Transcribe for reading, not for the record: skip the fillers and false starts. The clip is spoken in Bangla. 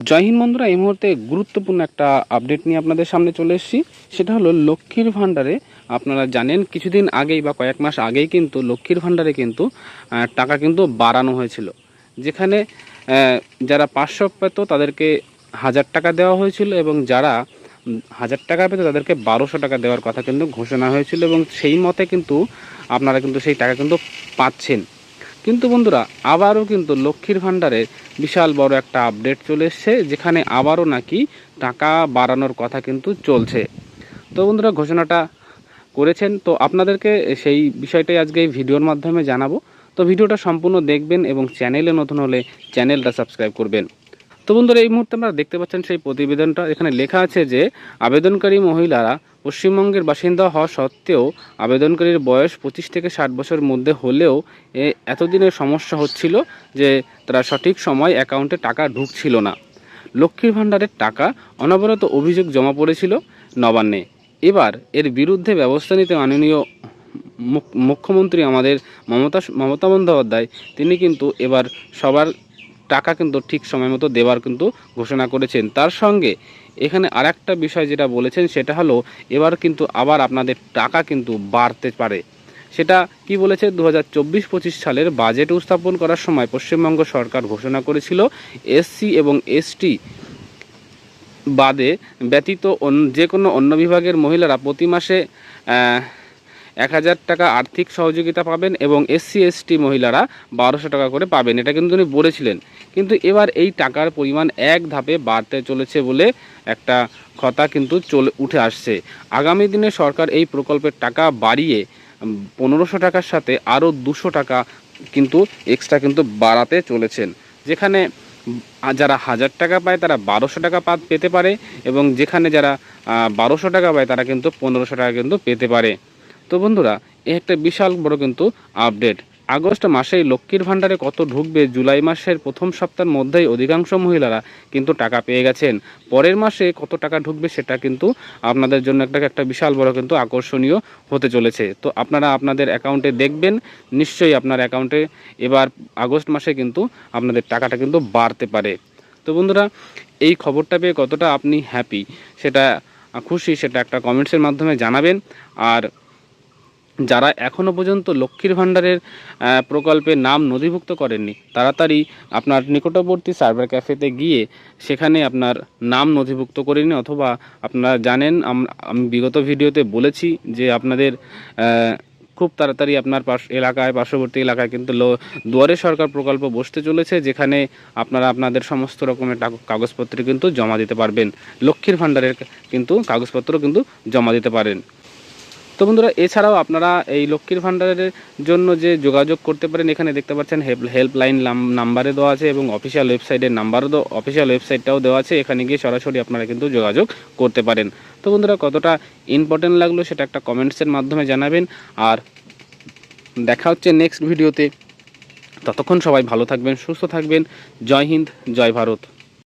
জয় হিন্দ বন্ধুরা, এই মুহূর্তে গুরুত্বপূর্ণ একটা আপডেট নিয়ে আপনাদের সামনে চলে এসেছি। সেটা হলো লক্ষ্মীর ভাণ্ডারে আপনারা জানেন কিছুদিন আগেই বা কয়েক মাস আগেই কিন্তু লক্ষ্মীর ভাণ্ডারে কিন্তু টাকা কিন্তু বাড়ানো হয়েছিল। যেখানে যারা 500 পেত তাদেরকে 1000 টাকা দেওয়া হয়েছিল এবং যারা 1000 টাকা পেত তাদেরকে 1200 টাকা দেওয়ার কথা কিন্তু ঘোষণা হয়েছিল এবং সেই মতে কিন্তু আপনারা কিন্তু সেই টাকা কিন্তু পাচ্ছেন। কিন্তু বন্ধুরা, আবারও কিন্তু লক্ষ্মীর ভাণ্ডারের বিশাল বড় একটা আপডেট চলে এসছে, যেখানে আবারও নাকি টাকা বাড়ানোর কথা কিন্তু চলছে। তো বন্ধুরা, ঘোষণাটা করেছেন, তো আপনাদেরকে সেই বিষয়টাই আজকে এই ভিডিওর মাধ্যমে জানাবো। তো ভিডিওটা সম্পূর্ণ দেখবেন এবং চ্যানেলে নতুন হলে চ্যানেলটা সাবস্ক্রাইব করবেন। তো বন্ধুরা, এই মুহূর্তে আমরা দেখতে পাচ্ছেন সেই প্রতিবেদনটা। এখানে লেখা আছে যে আবেদনকারী মহিলারা পশ্চিমবঙ্গের বাসিন্দা হওয়া সত্ত্বেও আবেদনকারীর বয়স 25 থেকে 60 বছরের মধ্যে হলেও এতদিনের সমস্যা হচ্ছিল যে তারা সঠিক সময় অ্যাকাউন্টে টাকা ঢুকছিল না। লক্ষ্মীর ভাণ্ডারের টাকা অনবরত অভিযোগ জমা পড়েছিল নবান্নে। এবার এর বিরুদ্ধে ব্যবস্থা নিতে মাননীয় মুখ্যমন্ত্রী আমাদের মমতা বন্দ্যোপাধ্যায় তিনি কিন্তু এবার সবার টাকা কিন্তু ঠিক সময় মতো দেওয়ার কিন্তু ঘোষণা করেছেন। তার সঙ্গে এখানে আরেকটা বিষয় যেটা বলেছেন সেটা হলো এবার কিন্তু আবার আপনাদের টাকা কিন্তু বাড়তে পারে। সেটা কি বলেছে, 2024-25 সালের বাজেট উপস্থাপন করার সময় পশ্চিমবঙ্গ সরকার ঘোষণা করেছিল এসসি এবং এসটি বাদে ব্যতীত যে কোনো অন্য বিভাগের মহিলারা প্রতি মাসে 1000 টাকা আর্থিক সহযোগিতা পাবেন এবং এসসি এসটি মহিলারা 1200 টাকা করে পাবেন। এটা কিন্তু উনি বলেছিলেন। কিন্তু এবার এই টাকার পরিমাণ এক ধাপে বাড়তে চলেছে বলে একটা কথা কিন্তু উঠে আসছে। আগামী দিনে সরকার এই প্রকল্পের টাকা বাড়িয়ে 1500 টাকার সাথে আরও 200 টাকা কিন্তু এক্সট্রা কিন্তু বাড়াতে চলেছেন। যেখানে যারা 1000 টাকা পায় তারা 1200 টাকা পেতে পারে এবং যেখানে যারা 1200 টাকা পায় তারা কিন্তু 1500 টাকা কিন্তু পেতে পারে। তো বন্ধুরা, এই একটা বিশাল বড় কিন্তু আপডেট। আগস্ট মাসেই লক্ষ্মীর ভাণ্ডারে কত ঢুকবে, জুলাই মাসের প্রথম সপ্তাহের মধ্যেই অধিকাংশ মহিলারা কিন্তু টাকা পেয়ে গেছেন। পরের মাসে কত টাকা ঢুকবে সেটা কিন্তু আপনাদের জন্য একটা বিশাল বড় কিন্তু আকর্ষণীয় হতে চলেছে। তো আপনারা আপনাদের অ্যাকাউন্টে দেখবেন, নিশ্চয়ই আপনার অ্যাকাউন্টে এবার আগস্ট মাসে কিন্তু আপনাদের টাকাটা কিন্তু বাড়তে পারে। তো বন্ধুরা, এই খবরটা পেয়ে কতটা আপনি হ্যাপি, সেটা খুশি, সেটা একটা কমেন্টসের মাধ্যমে জানাবেন। আর যারা এখনও পর্যন্ত লক্ষ্মীর ভাণ্ডারের প্রকল্পে নাম নথিভুক্ত করেননি, তাড়াতাড়ি আপনার নিকটবর্তী সাইবার ক্যাফেতে গিয়ে সেখানে আপনার নাম নথিভুক্ত করে নিন। অথবা আপনারা জানেন, আমি বিগত ভিডিওতে বলেছি যে আপনাদের খুব তাড়াতাড়ি আপনার পার্শ্ববর্তী এলাকায় কিন্তু দুয়ারে সরকার প্রকল্প বসতে চলেছে, যেখানে আপনারা আপনাদের সমস্ত রকমের কাগজপত্র কিন্তু জমা দিতে পারবেন। লক্ষ্মীর ভাণ্ডারের কিন্তু কাগজপত্র কিন্তু জমা দিতে পারেন। তো বন্ধুরা, এছাড়াও আপনারা এই লক্ষ্মীর ভাণ্ডারের জন্য যে যোগাযোগ করতে পারেন, এখানে দেখতে পাচ্ছেন হেল্পলাইন নাম্বারে দেওয়া আছে এবং অফিসিয়াল ওয়েবসাইটের অফিসিয়াল ওয়েবসাইটটাও দেওয়া আছে। এখানে গিয়ে সরাসরি আপনারা কিন্তু যোগাযোগ করতে পারেন। তো বন্ধুরা, কতটা ইম্পর্টেন্ট লাগলো সেটা একটা কমেন্টসের মাধ্যমে জানাবেন। আর দেখা হচ্ছে নেক্সট ভিডিওতে। ততক্ষণ সবাই ভালো থাকবেন, সুস্থ থাকবেন। জয় হিন্দ, জয় ভারত।